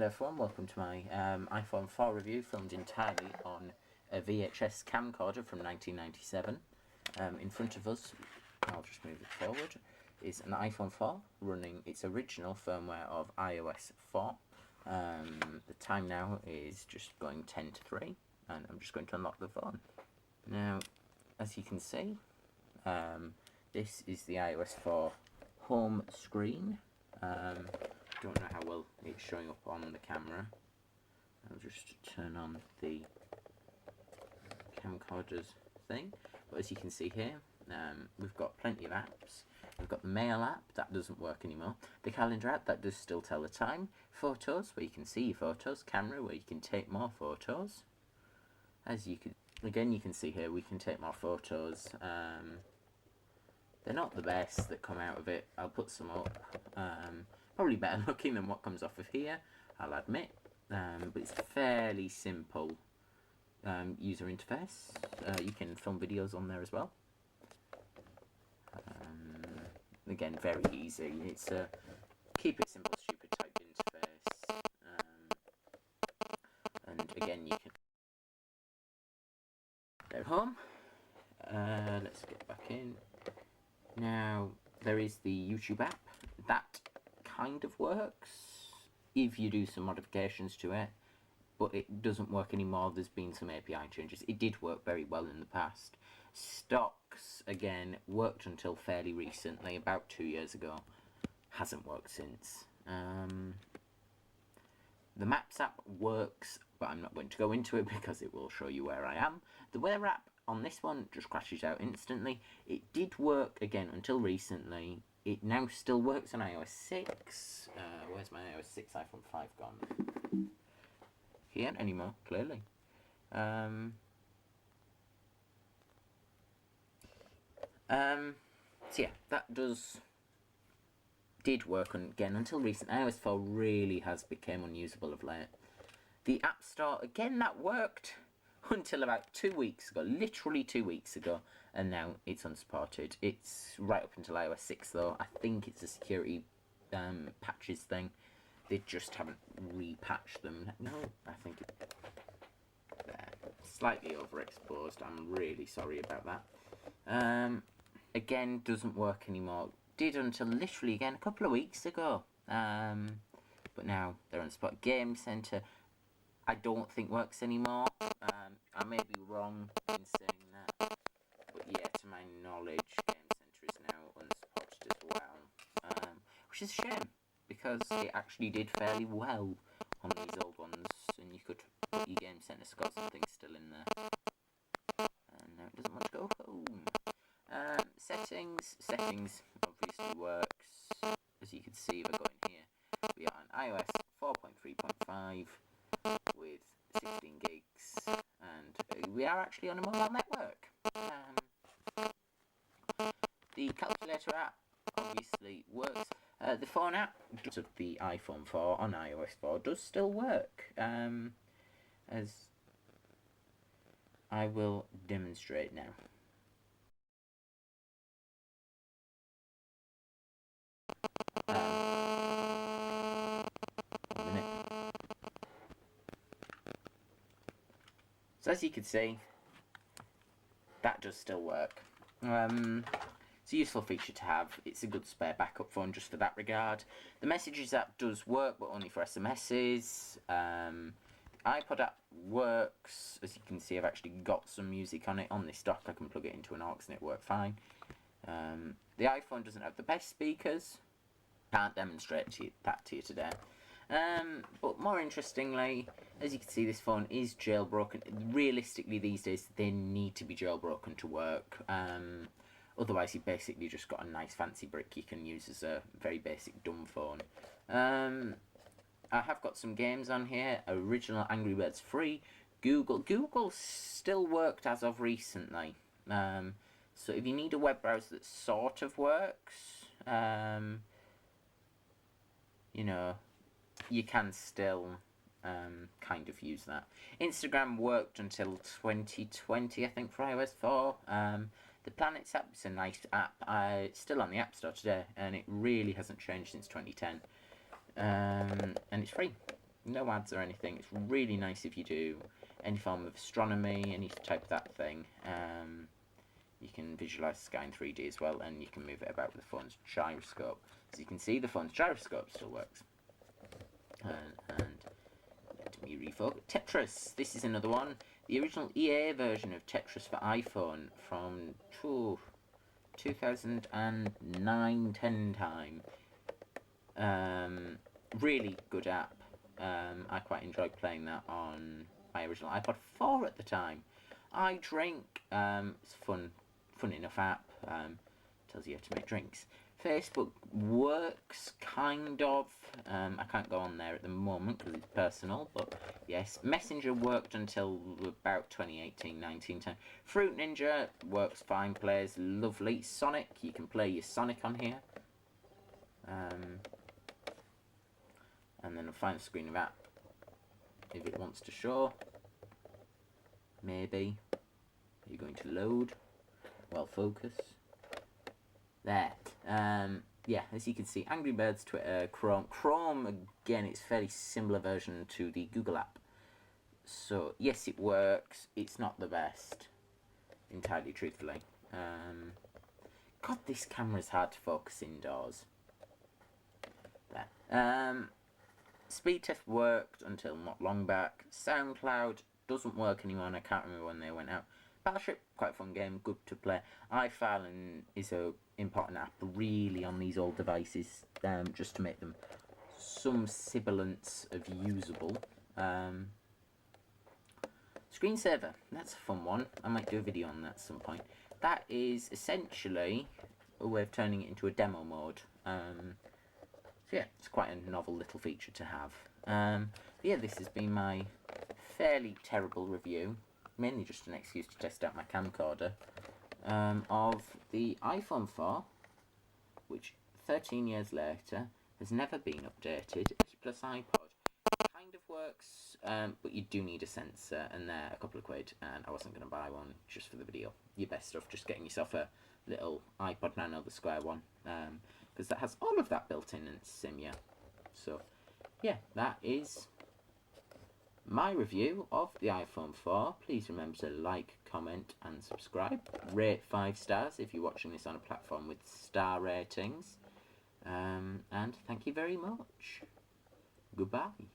Hello everyone, welcome to my iPhone 4 review, filmed entirely on a VHS camcorder from 1997. In front of us, I'll just move it forward, is an iPhone 4 running its original firmware of iOS 4. The time now is just going 10 to 3, and I'm just going to unlock the phone. Now, as you can see, this is the iOS 4 home screen. Don't know how well it's showing up on the camera. I'll just turn on the camcorder's thing. But as you can see here, we've got plenty of apps. We've got the mail app, that doesn't work anymore. The calendar app, that does still tell the time. Photos, where you can see your photos. Camera, where you can take more photos. As you can, again, you can see here, we can take more photos. They're not the best that come out of it. I'll put some up. Probably better looking than what comes off of here, I'll admit. But it's a fairly simple user interface. You can film videos on there as well. Again, very easy. It's a keep it simple, stupid type interface. And again, you can go home. Let's get back in. Now, there is the YouTube app. That kind of works if you do some modifications to it, but it doesn't work anymore. There's been some API changes. It did work very well in the past. Stocks, again, worked until fairly recently, about 2 years ago. Hasn't worked since. The Maps app works, but I'm not going to go into it because it will show you where I am. The Weather app on this one just crashes out instantly. It did work, again, until recently. It now still works on iOS 6. Where's my iOS 6 iPhone 5 gone? He ain't anymore, clearly. So yeah, that did work again until recent. iOS 4 really has become unusable of late. The App Store, again, that worked until about 2 weeks ago, literally 2 weeks ago, and now it's unsupported. It's right up until iOS 6 though. I think it's a security patches thing. They just haven't repatched them. No, I think they're slightly overexposed. I'm really sorry about that. Again, doesn't work anymore. Did until literally, again, a couple of weeks ago. But now they're unsupported. Game Center, I don't think works anymore. I may be wrong in saying that, but yeah, to my knowledge, Game Center is now unsupported as well, which is a shame, because it actually did fairly well on these old ones, and you could put your Game Center scores and things still in there. And now it doesn't want to go home. Settings obviously works. As you can see, if I go in here, we are on iOS 4.3.5 with 16 gigs, and we are actually on a mobile network. The calculator app obviously works. The phone app of the iPhone 4 on iOS 4 does still work, as I will demonstrate now. So as you can see, that does still work. It's a useful feature to have. It's a good spare backup phone just for that regard. The Messages app does work, but only for SMSs. The iPod app works. As you can see, I've actually got some music on it on this dock. I can plug it into an aux and it worked fine. The iPhone doesn't have the best speakers. Can't demonstrate that to you today. But more interestingly, as you can see, this phone is jailbroken. Realistically, these days, they need to be jailbroken to work. Otherwise, you've basically just got a nice fancy brick you can use as a very basic dumb phone. I have got some games on here. Original Angry Birds free. Google still worked as of recently. So if you need a web browser that sort of works, you know, you can still kind of use that. Instagram worked until 2020, I think, for iOS 4. The Planets app is a nice app. It's still on the App Store today, and it really hasn't changed since 2010. And it's free. No ads or anything. It's really nice if you do any form of astronomy, any type of that thing. You can visualize the sky in 3D as well, and you can move it about with the phone's gyroscope. As you can see, the phone's gyroscope still works. And let me refocus. Tetris. This is another one. The original EA version of Tetris for iPhone from 2009-10 time. Really good app. I quite enjoyed playing that on my original iPod 4 at the time. I Drink. It's fun enough app. Tells you how to make drinks. Facebook works, kind of. I can't go on there at the moment because it's personal, but yes. Messenger worked until about 2018-19 time. Fruit Ninja works fine, plays lovely. Sonic, you can play your Sonic on here. And then I'll find the screen of app if it wants to show. Maybe. Are you going to load? Well, focus. There. Yeah, as you can see, Angry Birds, Twitter, Chrome. Chrome, again, it's a fairly similar version to the Google app. So, yes, it works. It's not the best, entirely truthfully. God, this camera's hard to focus indoors. There. Speed test worked until not long back. SoundCloud doesn't work anymore, and I can't remember when they went out. Battleship, quite a fun game, good to play. iFile is a important app really on these old devices, just to make them some semblance of usable. Screensaver, that's a fun one. I might do a video on that at some point. That is essentially a way of turning it into a demo mode. So yeah, it's quite a novel little feature to have. Yeah, this has been my fairly terrible review, mainly just an excuse to test out my camcorder, of the iPhone 4, which 13 years later has never been updated. It's plus iPod. Kind of works, but you do need a sensor, and they're a couple of quid, and I wasn't going to buy one just for the video. Your best stuff, just getting yourself a little iPod Nano, the square one, because that has all of that built in and it's Simia. So yeah, that is my review of the iPhone 4. Please remember to like, comment and subscribe. Rate 5 stars if you're watching this on a platform with star ratings. And thank you very much. Goodbye.